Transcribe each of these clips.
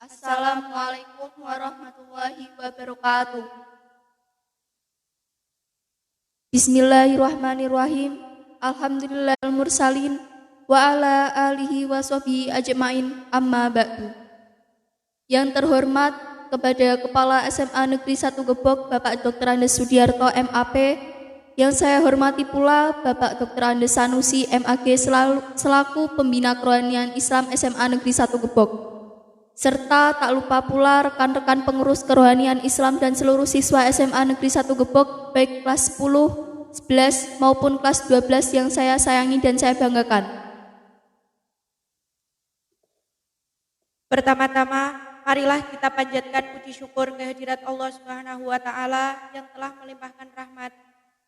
Assalamualaikum warahmatullahi wabarakatuh. Bismillahirrahmanirrahim. Alhamdulillahil mursalin wa ala alihi wa sahbihi ajmain, amma ba'du. Yang terhormat kepada Kepala SMA Negeri 1 Gebog Bapak Dr. Andes Sudiarto MAP, yang saya hormati pula Bapak Dr. Andes Sanusi MAG selaku Pembina Kerohanian Islam SMA Negeri 1 Gebog, serta tak lupa pula rekan-rekan pengurus kerohanian Islam dan seluruh siswa SMA Negeri 1 Gebog, baik kelas 10, 11 maupun kelas 12 yang saya sayangi dan saya banggakan. Pertama-tama, marilah kita panjatkan puji syukur kehadirat Allah Subhanahu wa Ta'ala yang telah melimpahkan rahmat,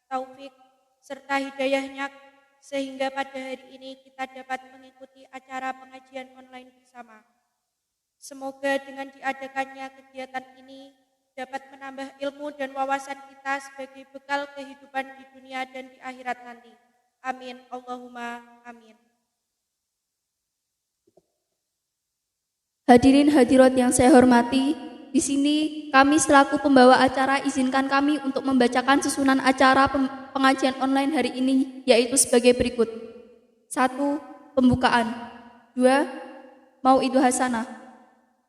taufik, serta hidayahnya sehingga pada hari ini kita dapat mengikuti acara pengajian online bersama. Semoga dengan diadakannya kegiatan ini dapat menambah ilmu dan wawasan kita sebagai bekal kehidupan di dunia dan di akhirat nanti. Amin. Allahumma amin. Hadirin hadirat yang saya hormati, di sini kami selaku pembawa acara izinkan kami untuk membacakan susunan acara pengajian online hari ini, yaitu sebagai berikut. 1. Pembukaan. 2. Mau'idul Hasanah.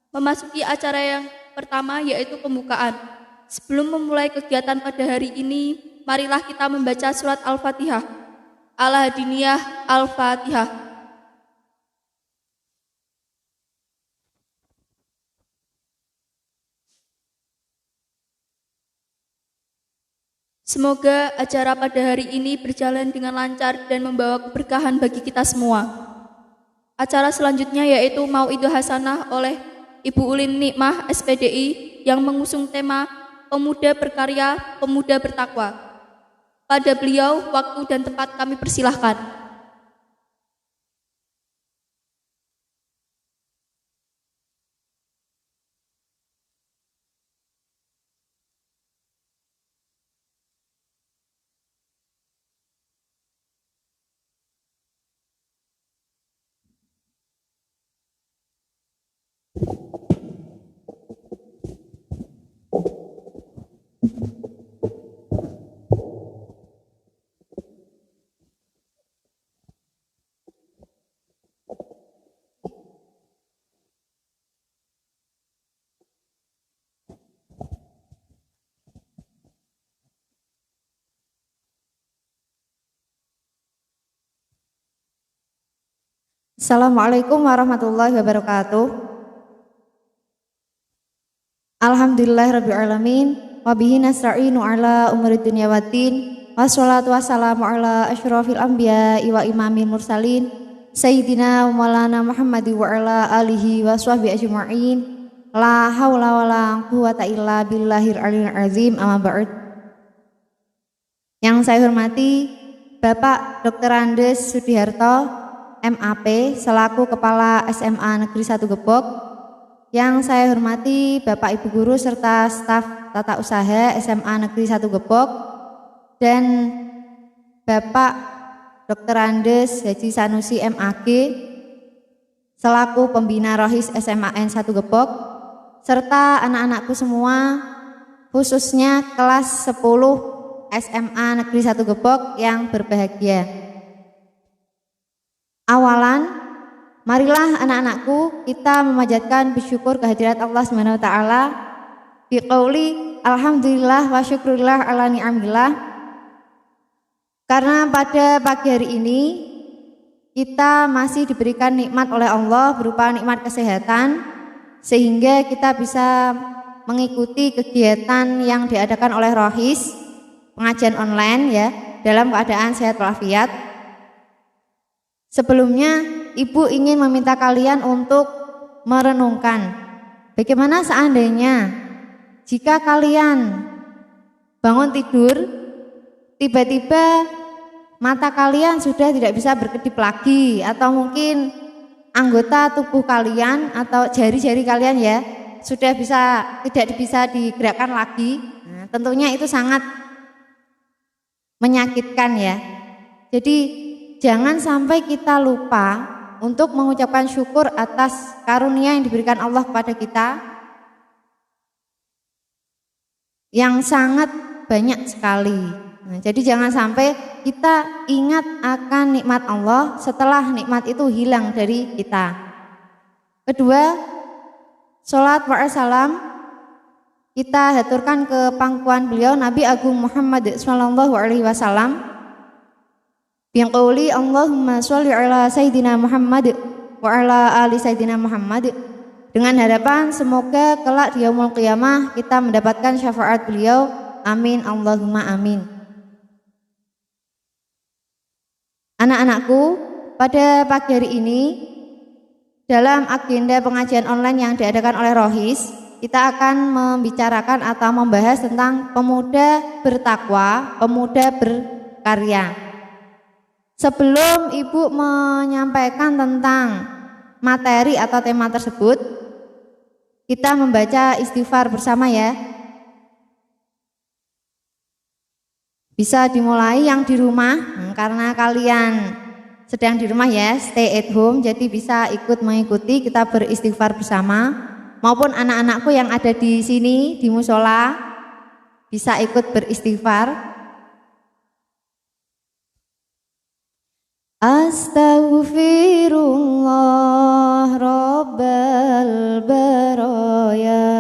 Memasuki acara yang pertama yaitu pembukaan. Sebelum memulai kegiatan pada hari ini, marilah kita membaca surat Al-Fatihah. Al-Hadiniyah Al-Fatihah. Semoga acara pada hari ini berjalan dengan lancar dan membawa keberkahan bagi kita semua. Acara selanjutnya yaitu Mau'idul Hasanah oleh Ibu Ulin Nikmah SPDI yang mengusung tema Pemuda Berkarya, Pemuda Bertakwa. Pada beliau, waktu dan tempat kami persilahkan. Assalamualaikum warahmatullahi wabarakatuh. Alhamdulillahirrabbilalamin. Wabihi nasta'inu ala umuri dunya waddin. Wassalatu wassalamu ala asyrafil anbiya wa imamil mursalin Sayyidina wa maulana Muhammadi wa ala alihi wa sahbihi ajma'in. La hawla wa la quwwata illa billahil aliyil azim, amma ba'd. Yang saya hormati Bapak Dr. Andes Sudiarto MAP selaku Kepala SMA Negeri 1 Gebog, yang saya hormati Bapak Ibu Guru serta staf tata usaha SMA Negeri 1 Gebog, dan Bapak Dr. Andes Haji Sanusi MAG selaku Pembina Rohis SMAN 1 Gebog, serta anak-anakku semua, khususnya kelas 10 SMA Negeri 1 Gebog yang berbahagia. Awalan, marilah anak-anakku kita memanjatkan bersyukur kehadirat Allah Subhanahu wa Ta'ala biqauli alhamdulillah wa syukurillah ala ni'amillah. Karena pada pagi hari ini kita masih diberikan nikmat oleh Allah berupa nikmat kesehatan, sehingga kita bisa mengikuti kegiatan yang diadakan oleh Rohis, pengajian online ya, dalam keadaan sehat walafiat. Sebelumnya, Ibu ingin meminta kalian untuk merenungkan bagaimana seandainya jika kalian bangun tidur, tiba-tiba mata kalian sudah tidak bisa berkedip lagi, atau mungkin anggota tubuh kalian atau jari-jari kalian ya sudah tidak bisa digerakkan lagi. Nah, tentunya itu sangat menyakitkan ya. Jadi jangan sampai kita lupa untuk mengucapkan syukur atas karunia yang diberikan Allah kepada kita yang sangat banyak sekali. Nah, jadi jangan sampai kita ingat akan nikmat Allah setelah nikmat itu hilang dari kita. Kedua, sholat wa salam kita haturkan ke pangkuan beliau Nabi Agung Muhammad sallallahu alaihi wasallam. Biqauli Allahumma sholli ala Sayyidina Muhammad wa ala ali Sayyidina Muhammad, dengan harapan semoga kelak di yaumul qiyamah kita mendapatkan syafaat beliau. Amin Allahumma amin. Anak-anakku, pada pagi hari ini dalam agenda pengajian online yang diadakan oleh Rohis, kita akan membicarakan atau membahas tentang pemuda bertakwa, pemuda berkarya. Sebelum Ibu menyampaikan tentang materi atau tema tersebut, kita membaca istighfar bersama ya. Bisa dimulai yang di rumah, karena kalian sedang di rumah ya, stay at home, jadi bisa ikut mengikuti kita beristighfar bersama. Maupun anak-anakku yang ada di sini di musola bisa ikut beristighfar. Astaghfirullah Rabbal baraya,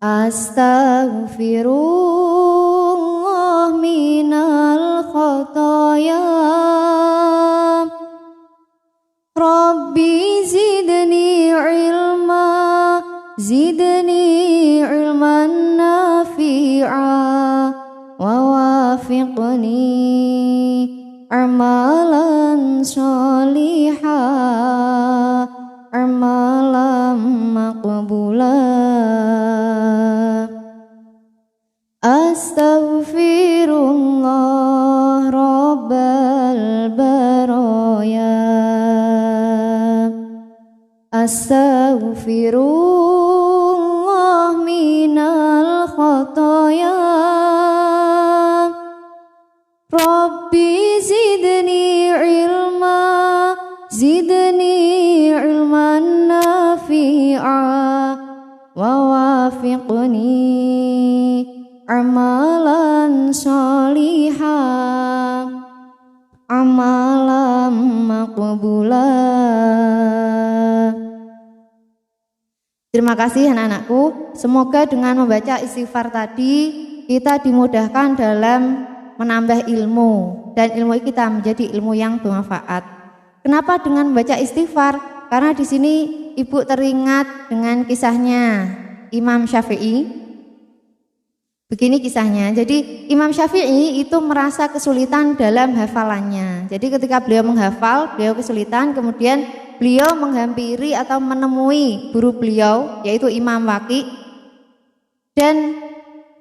astaghfirullah minal khataya, Rabbi zidni ilma, zidni ilman nafi'a, wa wafiqni amalan sholiha, amalan maqbula. Astaghfirullah Rabbal baraya, astaghfirullah minal khataya, Rabbi zidni ilma, zidni ilman nafi'a, wa wafiqni amalan sholiha, amalan maqbula. Terima kasih anak-anakku. Semoga dengan membaca istighfar tadi kita dimudahkan dalam menambah ilmu dan ilmu kita menjadi ilmu yang bermanfaat. Kenapa dengan membaca istighfar? Karena di sini Ibu teringat dengan kisahnya Imam Syafi'i. Begini kisahnya. Jadi Imam Syafi'i itu merasa kesulitan dalam hafalannya. Jadi ketika beliau menghafal, beliau kesulitan, kemudian beliau menghampiri atau menemui guru beliau yaitu Imam Waqi dan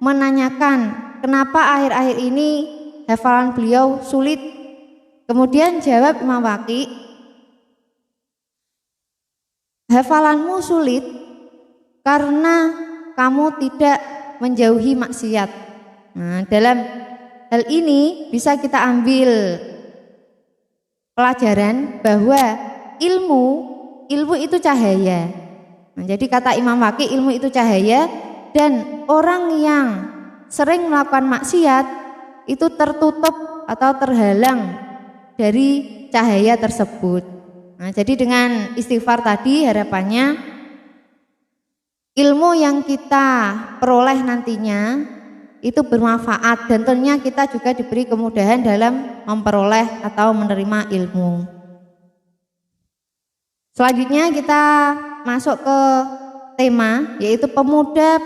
menanyakan kenapa akhir-akhir ini hafalan beliau sulit. Kemudian jawab Imam Waqi, hafalanmu sulit karena kamu tidak menjauhi maksiat. Nah, dalam hal ini bisa kita ambil pelajaran bahwa ilmu itu cahaya. Nah, jadi kata Imam Waqi, ilmu itu cahaya, dan orang yang sering melakukan maksiat itu tertutup atau terhalang dari cahaya tersebut. Nah, jadi dengan istighfar tadi harapannya ilmu yang kita peroleh nantinya itu bermanfaat dan tentunya kita juga diberi kemudahan dalam memperoleh atau menerima ilmu. Selanjutnya kita masuk ke tema yaitu pemuda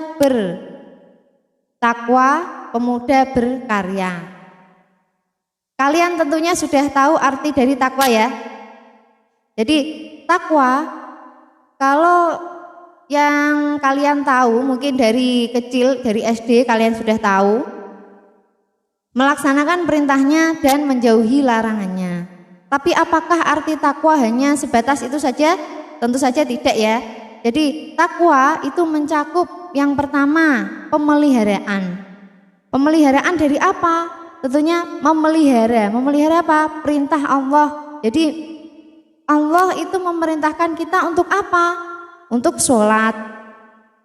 bertakwa, pemuda berkarya. Kalian tentunya sudah tahu arti dari takwa ya. Jadi takwa, kalau yang kalian tahu mungkin dari kecil, dari SD kalian sudah tahu, melaksanakan perintahnya dan menjauhi larangannya. Tapi apakah arti takwa hanya sebatas itu saja? Tentu saja tidak ya. Jadi takwa itu mencakup yang pertama pemeliharaan. Pemeliharaan dari apa? Tentunya memelihara. Memelihara apa? Perintah Allah Jadi Allah itu memerintahkan kita untuk apa? Untuk sholat,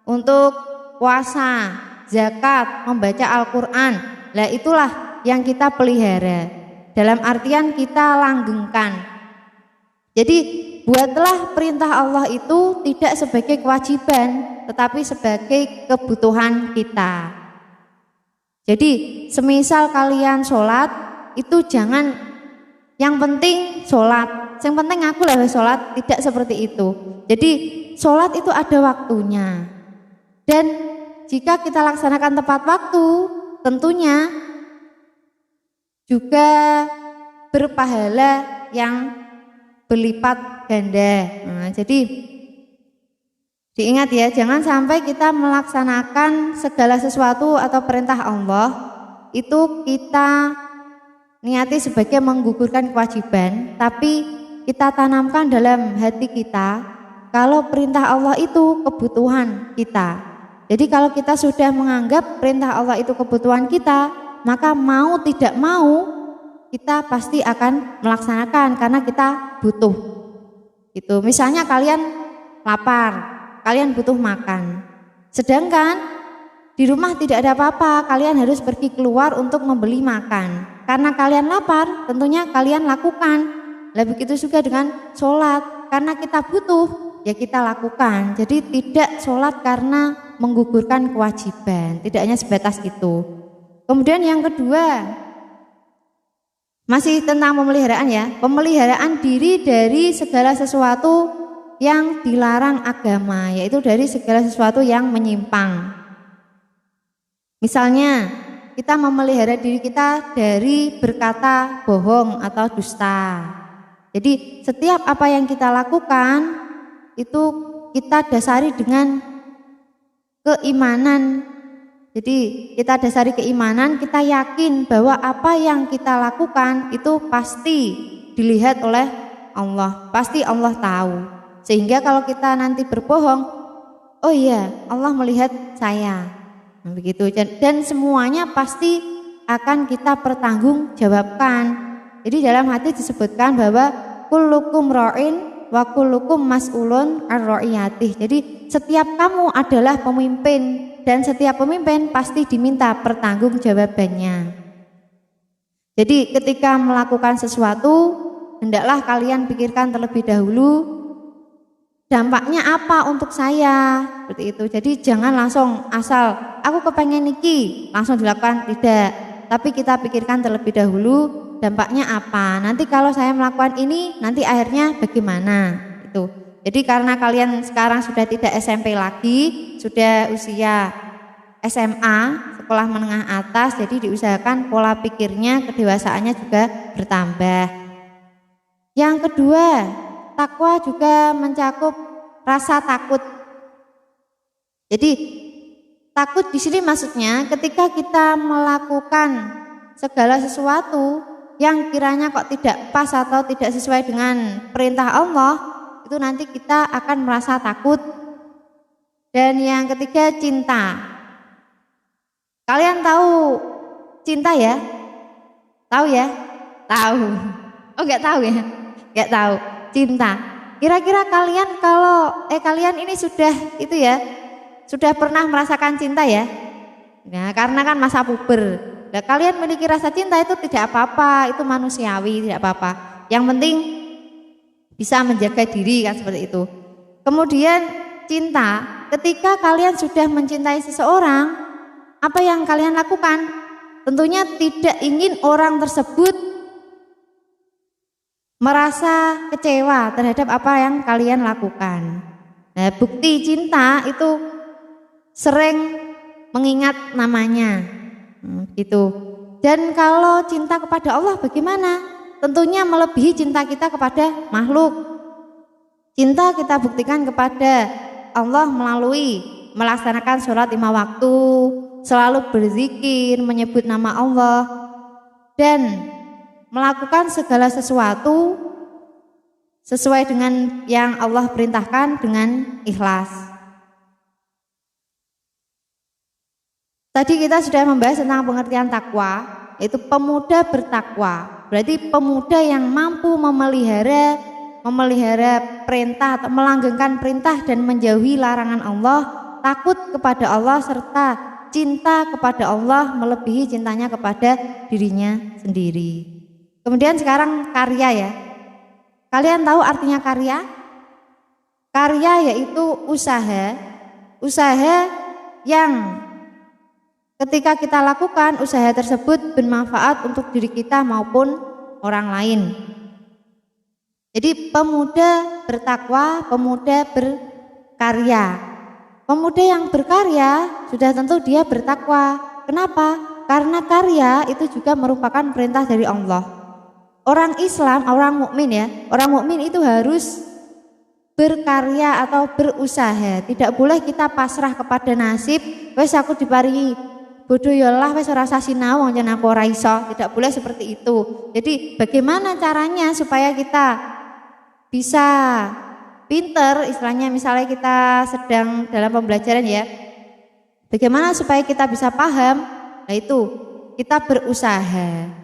untuk puasa, zakat, membaca Al-Quran. Nah itulah yang kita pelihara. Dalam artian kita langgengkan. Jadi buatlah perintah Allah itu tidak sebagai kewajiban, tetapi sebagai kebutuhan kita. Jadi semisal kalian sholat itu jangan yang penting sholat, yang penting aku lah sholat, tidak seperti itu. Jadi sholat itu ada waktunya. Dan jika kita laksanakan tepat waktu, tentunya juga berpahala yang berlipat ganda. Nah, jadi diingat ya, jangan sampai kita melaksanakan segala sesuatu atau perintah Allah itu kita niati sebagai menggugurkan kewajiban, tapi kita tanamkan dalam hati kita kalau perintah Allah itu kebutuhan kita. Jadi kalau kita sudah menganggap perintah Allah itu kebutuhan kita, maka mau tidak mau kita pasti akan melaksanakan karena kita butuh. Itu misalnya kalian lapar, kalian butuh makan. Sedangkan di rumah tidak ada apa-apa, kalian harus pergi keluar untuk membeli makan. Karena kalian lapar, tentunya kalian lakukan. Lah begitu juga dengan sholat, karena kita butuh, ya kita lakukan. Jadi tidak sholat karena menggugurkan kewajiban, tidak hanya sebatas itu. Kemudian yang kedua, masih tentang pemeliharaan ya, pemeliharaan diri dari segala sesuatu yang dilarang agama, yaitu dari segala sesuatu yang menyimpang. Misalnya, kita memelihara diri kita dari berkata bohong atau dusta. Jadi setiap apa yang kita lakukan itu kita dasari dengan keimanan. Jadi kita dasari keimanan, kita yakin bahwa apa yang kita lakukan itu pasti dilihat oleh Allah, pasti Allah tahu. Sehingga kalau kita nanti berbohong, oh iya Allah melihat saya, nah, begitu. Dan semuanya pasti akan kita pertanggungjawabkan. Jadi dalam hadis disebutkan bahwa kullukum ra'in wa kullukum mas'ulun ar-ra'iyatih. Jadi setiap kamu adalah pemimpin dan setiap pemimpin pasti diminta pertanggungjawabannya. Jadi ketika melakukan sesuatu, hendaklah kalian pikirkan terlebih dahulu dampaknya apa untuk saya, seperti itu. Jadi jangan langsung asal aku kepengen niki langsung dilakukan, tidak. Tapi kita pikirkan terlebih dahulu dampaknya apa. Nanti kalau saya melakukan ini, nanti akhirnya bagaimana? Itu. Jadi karena kalian sekarang sudah tidak SMP lagi, sudah usia SMA, sekolah menengah atas, jadi diusahakan pola pikirnya, kedewasaannya juga bertambah. Yang kedua, takwa juga mencakup rasa takut. Jadi takut di sini maksudnya ketika kita melakukan segala sesuatu yang kiranya kok tidak pas atau tidak sesuai dengan perintah Allah, itu nanti kita akan merasa takut. Dan yang ketiga, cinta. Kalian tahu cinta ya? Tahu ya? Tahu. Oh enggak tahu ya? Enggak tahu. Cinta. Kira-kira kalian kalian ini sudah itu ya? Sudah pernah merasakan cinta ya? Nah, karena kan masa puber. Nah, kalian memiliki rasa cinta itu tidak apa-apa, itu manusiawi, tidak apa-apa. Yang penting bisa menjaga diri kan seperti itu. Kemudian cinta, ketika kalian sudah mencintai seseorang, apa yang kalian lakukan? Tentunya tidak ingin orang tersebut merasa kecewa terhadap apa yang kalian lakukan. Nah, bukti cinta itu sering mengingat namanya, gitu. Dan kalau cinta kepada Allah bagaimana? Tentunya melebihi cinta kita kepada makhluk. Cinta kita buktikan kepada Allah melalui melaksanakan sholat 5 waktu, selalu berzikir, menyebut nama Allah, dan melakukan segala sesuatu sesuai dengan yang Allah perintahkan dengan ikhlas. Tadi kita sudah membahas tentang pengertian takwa. yaitu pemuda bertakwa. Berarti pemuda yang mampu memelihara perintah atau melanggengkan perintah dan menjauhi larangan Allah, takut kepada Allah serta cinta kepada Allah melebihi cintanya kepada dirinya sendiri. Kemudian sekarang karya ya. Kalian tahu artinya karya? Karya yaitu usaha yang ketika kita lakukan usaha tersebut bermanfaat untuk diri kita maupun orang lain. Jadi pemuda bertakwa, pemuda berkarya. Pemuda yang berkarya sudah tentu dia bertakwa. Kenapa? Karena karya itu juga merupakan perintah dari Allah. Orang Islam, orang mukmin ya, orang mukmin itu harus berkarya atau berusaha. Tidak boleh kita pasrah kepada nasib. Wes aku diparingi bodoh yalah wes ora usah sinau yen aku ora iso. Tidak boleh seperti itu. Jadi bagaimana caranya supaya kita bisa pinter, istilahnya misalnya kita sedang dalam pembelajaran ya. Bagaimana supaya kita bisa paham? Nah itu kita berusaha.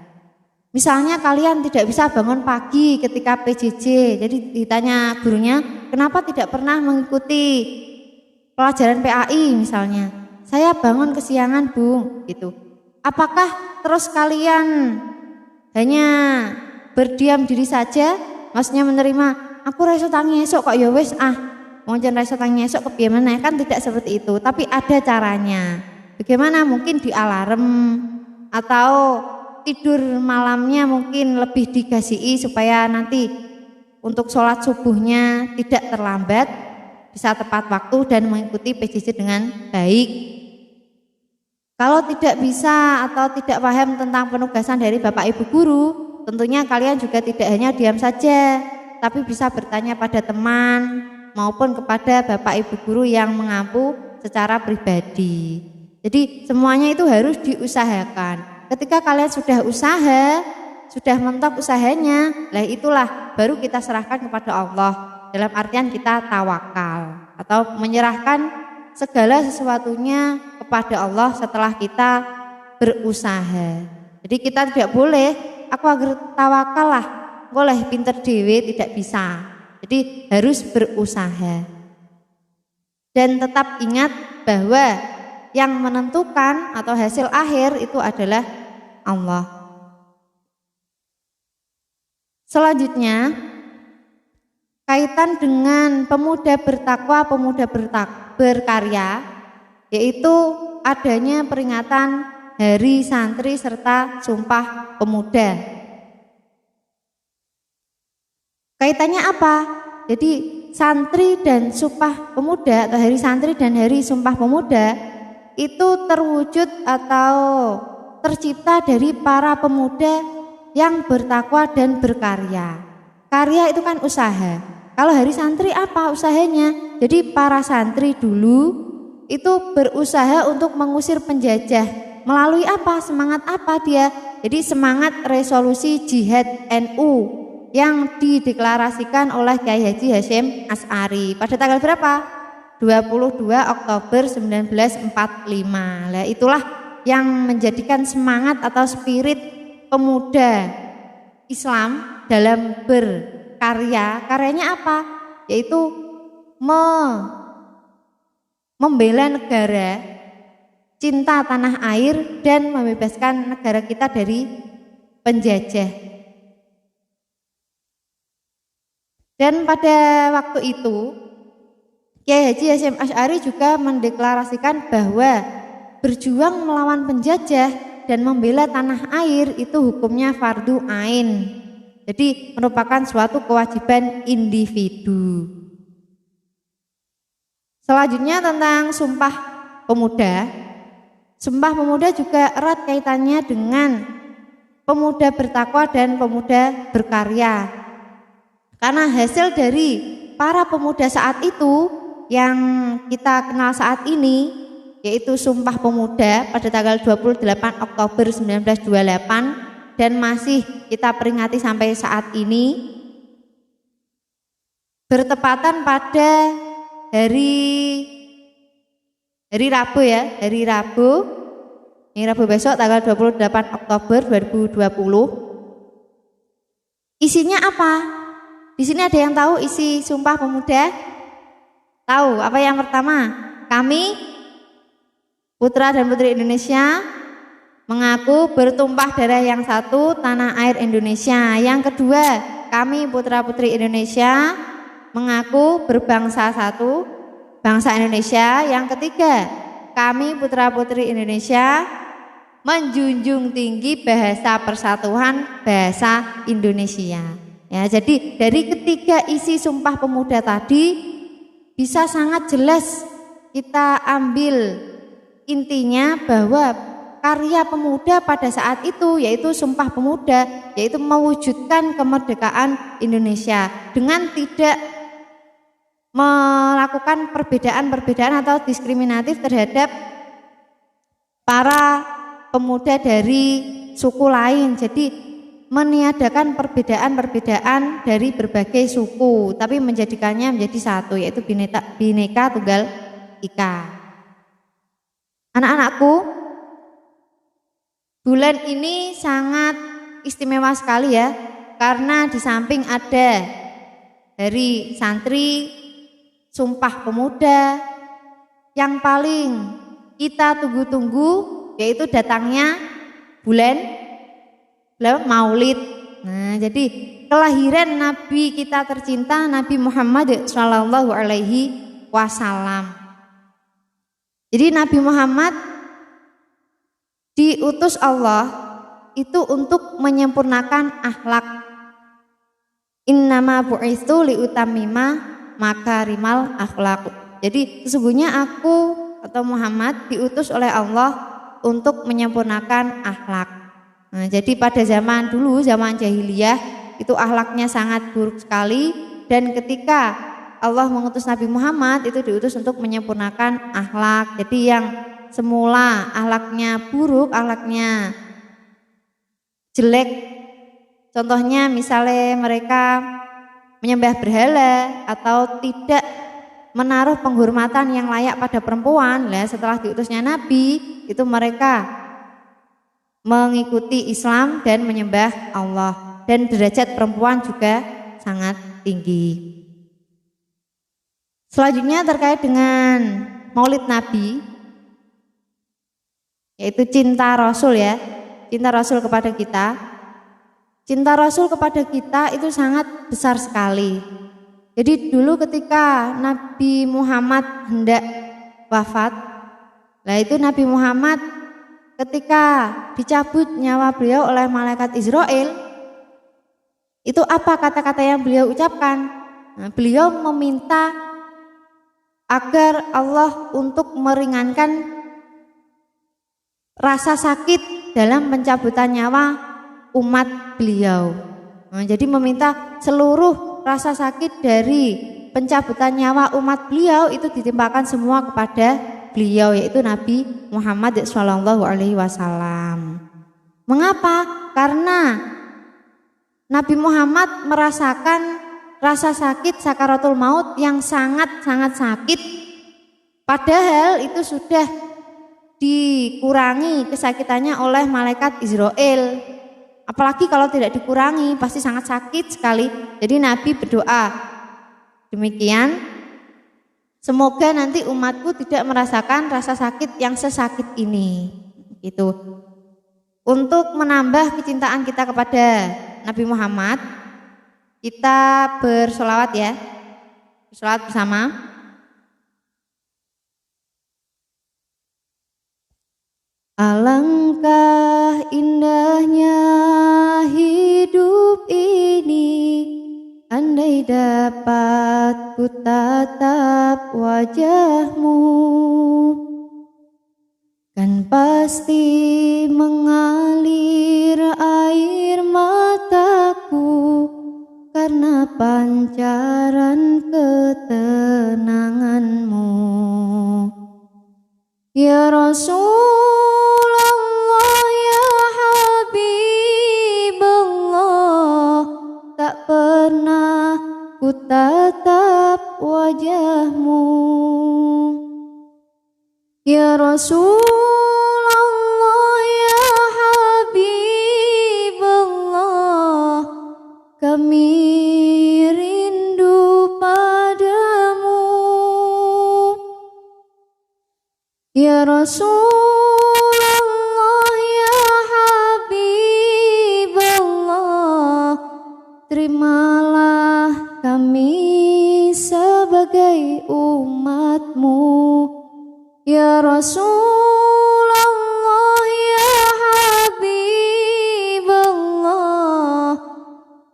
Misalnya kalian tidak bisa bangun pagi ketika PJJ, jadi ditanya gurunya, kenapa tidak pernah mengikuti pelajaran PAI misalnya? Saya bangun kesiangan Bung, gitu. Apakah terus kalian hanya berdiam diri saja? Maksudnya menerima, aku reso tangi esok kok ya wis mau jan reso tangi esok kepiye meneh, kan tidak seperti itu, tapi ada caranya. Bagaimana? Mungkin di alarm atau tidur malamnya mungkin lebih digasih supaya nanti untuk sholat subuhnya tidak terlambat, bisa tepat waktu dan mengikuti PJJ dengan baik. Kalau tidak bisa atau tidak paham tentang penugasan dari Bapak Ibu guru, tentunya kalian juga tidak hanya diam saja, tapi bisa bertanya pada teman maupun kepada Bapak Ibu guru yang mengampu secara pribadi. Jadi semuanya itu harus diusahakan. Ketika kalian sudah usaha, sudah mentok usahanya, lah itulah baru kita serahkan kepada Allah. Dalam artian kita tawakal atau menyerahkan segala sesuatunya kepada Allah setelah kita berusaha. Jadi kita tidak boleh aku agar tawakal lah, boleh pinter dewe, tidak bisa. Jadi harus berusaha. Dan tetap ingat bahwa yang menentukan atau hasil akhir itu adalah Allah. Selanjutnya, kaitan dengan pemuda bertakwa, pemuda berkarya, yaitu adanya peringatan Hari Santri serta Sumpah Pemuda. Kaitannya apa? Jadi santri dan Sumpah Pemuda atau Hari Santri dan Hari Sumpah Pemuda itu terwujud atau tercipta dari para pemuda yang bertakwa dan berkarya. Karya itu kan usaha. Kalau hari santri apa usahanya? Jadi para santri dulu itu berusaha untuk mengusir penjajah. Melalui apa? Semangat apa dia? Jadi semangat resolusi jihad NU yang dideklarasikan oleh Kiai Haji Hasyim Asy'ari pada tanggal berapa? 22 Oktober 1945. Nah, itulah yang menjadikan semangat atau spirit pemuda Islam dalam berkarya. Karyanya apa? Yaitu membela negara, cinta tanah air dan membebaskan negara kita dari penjajah. Dan pada waktu itu Kiai Haji Hasyim Asy'ari juga mendeklarasikan bahwa berjuang melawan penjajah dan membela tanah air itu hukumnya fardu ain. Jadi merupakan suatu kewajiban individu. Selanjutnya tentang Sumpah Pemuda. Sumpah Pemuda juga erat kaitannya dengan pemuda bertakwa dan pemuda berkarya. Karena hasil dari para pemuda saat itu yang kita kenal saat ini, yaitu Sumpah Pemuda pada tanggal 28 Oktober 1928 dan masih kita peringati sampai saat ini, bertepatan pada hari Rabu ya, hari Rabu Ini Rabu besok tanggal 28 Oktober 2020. Isinya apa? Di sini ada yang tahu isi Sumpah Pemuda? Tahu apa yang pertama? Kami putra dan putri Indonesia mengaku bertumpah darah yang satu tanah air Indonesia. Yang kedua, kami putra putri Indonesia mengaku berbangsa satu bangsa Indonesia. Yang ketiga, kami putra putri Indonesia menjunjung tinggi bahasa persatuan bahasa Indonesia. Ya, jadi dari ketiga isi Sumpah Pemuda tadi bisa sangat jelas kita ambil intinya bahwa karya pemuda pada saat itu yaitu Sumpah Pemuda, yaitu mewujudkan kemerdekaan Indonesia dengan tidak melakukan perbedaan-perbedaan atau diskriminatif terhadap para pemuda dari suku lain. Jadi meniadakan perbedaan-perbedaan dari berbagai suku, tapi menjadikannya menjadi satu, yaitu Bhinneka Tunggal Ika. Anak-anakku, bulan ini sangat istimewa sekali ya, karena di samping ada dari santri Sumpah Pemuda, yang paling kita tunggu-tunggu yaitu datangnya bulan Maulid. Nah, jadi kelahiran Nabi kita tercinta Nabi Muhammad Shallallahu Alaihi Wasallam. Jadi Nabi Muhammad diutus Allah itu untuk menyempurnakan akhlak. Innama bu'itsu liutammima makarimal akhlaq. Jadi sesungguhnya aku atau Muhammad diutus oleh Allah untuk menyempurnakan akhlak. Nah, jadi pada zaman dulu, zaman jahiliyah itu akhlaknya sangat buruk sekali, dan ketika Allah mengutus Nabi Muhammad itu diutus untuk menyempurnakan akhlak. Jadi yang semula akhlaknya buruk, akhlaknya jelek, contohnya misalnya mereka menyembah berhala atau tidak menaruh penghormatan yang layak pada perempuan. Lah setelah diutusnya Nabi itu mereka mengikuti Islam dan menyembah Allah, dan derajat perempuan juga sangat tinggi. Selanjutnya terkait dengan Maulid Nabi, yaitu cinta Rasul ya, cinta Rasul kepada kita. Cinta Rasul kepada kita itu sangat besar sekali. Jadi dulu ketika Nabi Muhammad hendak wafat, lah itu Nabi Muhammad ketika dicabut nyawa beliau oleh malaikat Israel, itu apa kata-kata yang beliau ucapkan? Nah, beliau meminta agar Allah untuk meringankan rasa sakit dalam pencabutan nyawa umat beliau. Nah, jadi meminta seluruh rasa sakit dari pencabutan nyawa umat beliau itu ditimpakan semua kepada beliau, yaitu Nabi Muhammad Shallallahu Alaihi Wasallam. Mengapa? Karena Nabi Muhammad merasakan rasa sakit sakaratul maut yang sangat-sangat sakit, padahal itu sudah dikurangi kesakitannya oleh malaikat Israel. Apalagi kalau tidak dikurangi pasti sangat sakit sekali. Jadi Nabi berdoa demikian, semoga nanti umatku tidak merasakan rasa sakit yang sesakit ini. Gitu. Untuk menambah kecintaan kita kepada Nabi Muhammad, kita bersolawat ya, bersolawat bersama. Alangkah indahnya hidup ini, andai dapat ku tatap wajahmu, kan pasti mengalir air mataku karena pancaran ketenanganmu. Ya Rasulullah, ya Habibullah, tak pernah ku tatap wajahmu. Ya Rasulullah, Rasulullah ya Habiballah, terimalah kami sebagai umatmu. Ya Rasulullah ya Habiballah,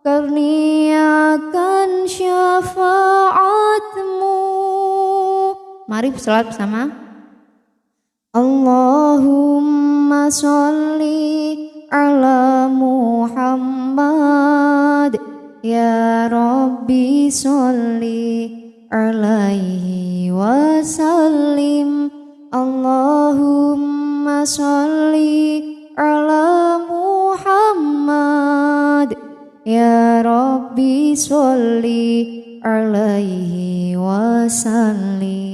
kurniakan syafaatmu. Mari berselawat bersama. Allahumma sholli ala Muhammad, ya Rabbi sholli alaihi wasallim. Allahumma sholli ala Muhammad, ya Rabbi sholli alaihi wasallim.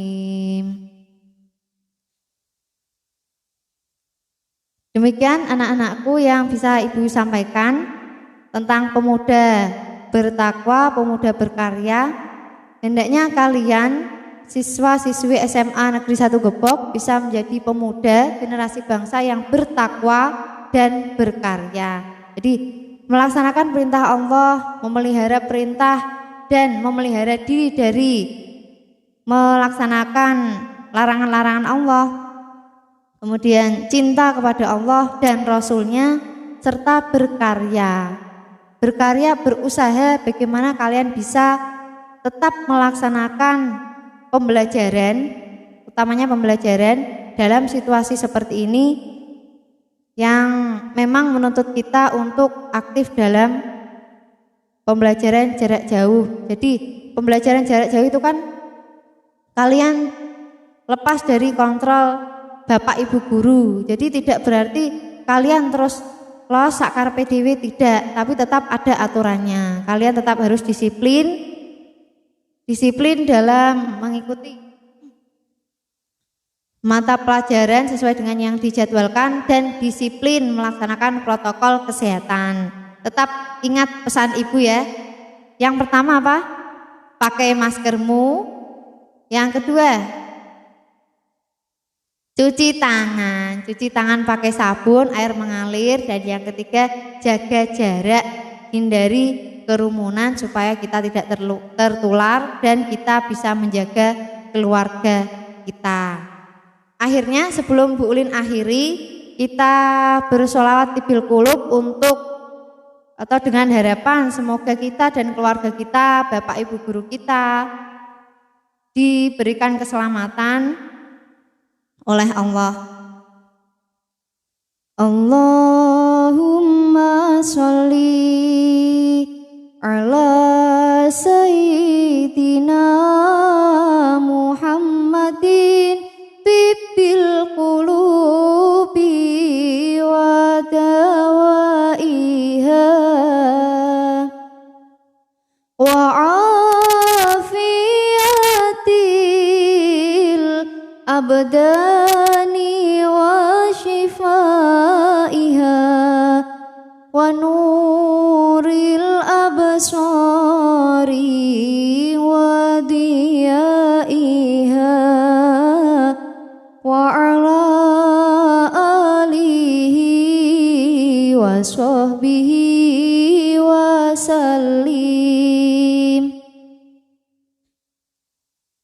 Demikian anak-anakku yang bisa Ibu sampaikan tentang pemuda bertakwa, pemuda berkarya. Hendaknya kalian siswa-siswi SMA Negeri 1 Gepok bisa menjadi pemuda generasi bangsa yang bertakwa dan berkarya. Jadi melaksanakan perintah Allah, memelihara perintah dan memelihara diri dari melaksanakan larangan-larangan Allah. Kemudian cinta kepada Allah dan Rasul-Nya, serta berkarya. Berkarya, berusaha bagaimana kalian bisa tetap melaksanakan pembelajaran, utamanya pembelajaran dalam situasi seperti ini yang memang menuntut kita untuk aktif dalam pembelajaran jarak jauh. Jadi pembelajaran jarak jauh itu kan kalian lepas dari kontrol Bapak Ibu guru. Jadi tidak berarti kalian terus los sakar PDW, tidak, tapi tetap ada aturannya. Kalian tetap harus disiplin dalam mengikuti mata pelajaran sesuai dengan yang dijadwalkan dan disiplin melaksanakan protokol kesehatan. Tetap ingat pesan Ibu ya. Yang pertama apa? Pakai maskermu. Yang kedua, cuci tangan pakai sabun, air mengalir. Dan yang ketiga, jaga jarak, hindari kerumunan supaya kita tidak tertular dan kita bisa menjaga keluarga kita. Akhirnya sebelum Bu Ulin akhiri, kita bersolawat tibil qulub untuk atau dengan harapan semoga kita dan keluarga kita, Bapak Ibu guru kita diberikan keselamatan oleh Allah. Allahumma sholli ala sayyidina Muhammadin tibbil qulubi wa dawaiha wa afiyatil abdani wa shifaiha wa nuril absari wa diyaiha wa ala alihi wa sahbihi wa sallim.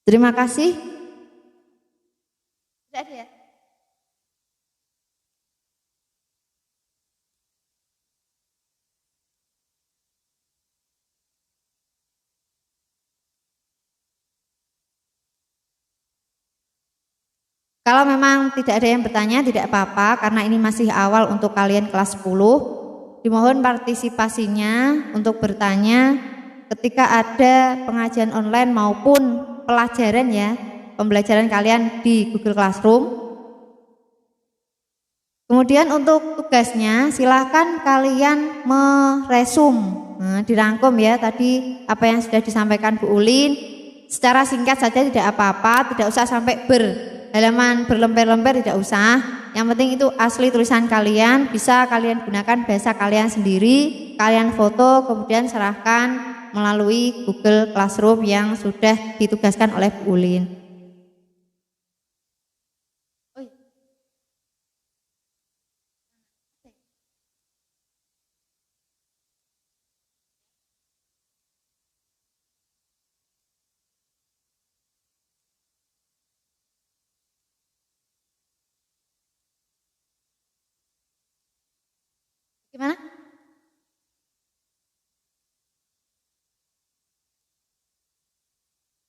Terima kasih. Sudah ada ya? Kalau memang tidak ada yang bertanya, tidak apa-apa, karena ini masih awal untuk kalian kelas 10. Dimohon partisipasinya untuk bertanya ketika ada pengajian online maupun pelajaran ya, pembelajaran kalian di Google Classroom. Kemudian untuk tugasnya silahkan kalian meresum, dirangkum ya tadi apa yang sudah disampaikan Bu Ulin. Secara singkat saja, tidak apa-apa, tidak usah sampai halaman berlembar-lembar, tidak usah. Yang penting itu asli tulisan kalian, bisa kalian gunakan bahasa kalian sendiri, kalian foto kemudian serahkan melalui Google Classroom yang sudah ditugaskan oleh Bu Ulin.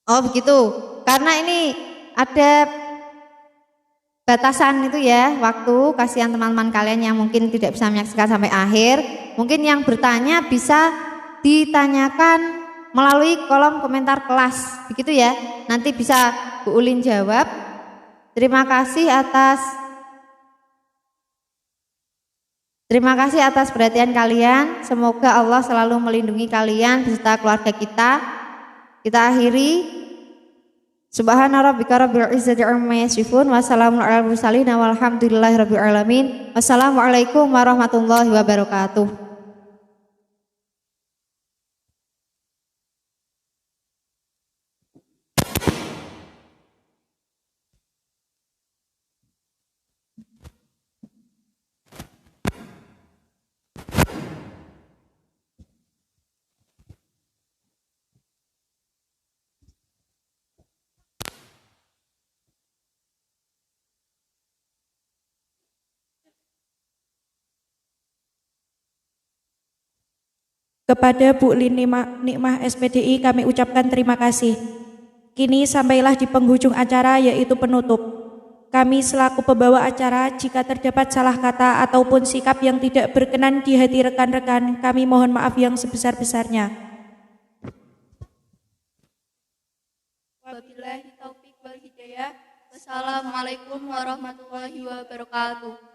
Oh begitu. Karena ini ada batasan itu ya waktu, kasihan teman-teman kalian yang mungkin tidak bisa menyaksikan sampai akhir. Mungkin yang bertanya bisa ditanyakan melalui kolom komentar kelas, begitu ya. Nanti bisa Bu Ulin jawab. Terima kasih atas perhatian kalian. Semoga Allah selalu melindungi kalian beserta keluarga kita. Kita akhiri. Subhana rabbika rabbil izzati amma yasifun wa salamun alal mursalin walhamdulillahi rabbil alamin. Wassalamualaikum warahmatullahi wabarakatuh. Kepada Bu Lin Nikmah SPDI kami ucapkan terima kasih. Kini sampailah di penghujung acara yaitu penutup. Kami selaku pembawa acara, jika terdapat salah kata ataupun sikap yang tidak berkenan di hati rekan-rekan, kami mohon maaf yang sebesar-besarnya. Wabillahi taufik wal hidayah. Wassalamualaikum warahmatullahi wabarakatuh.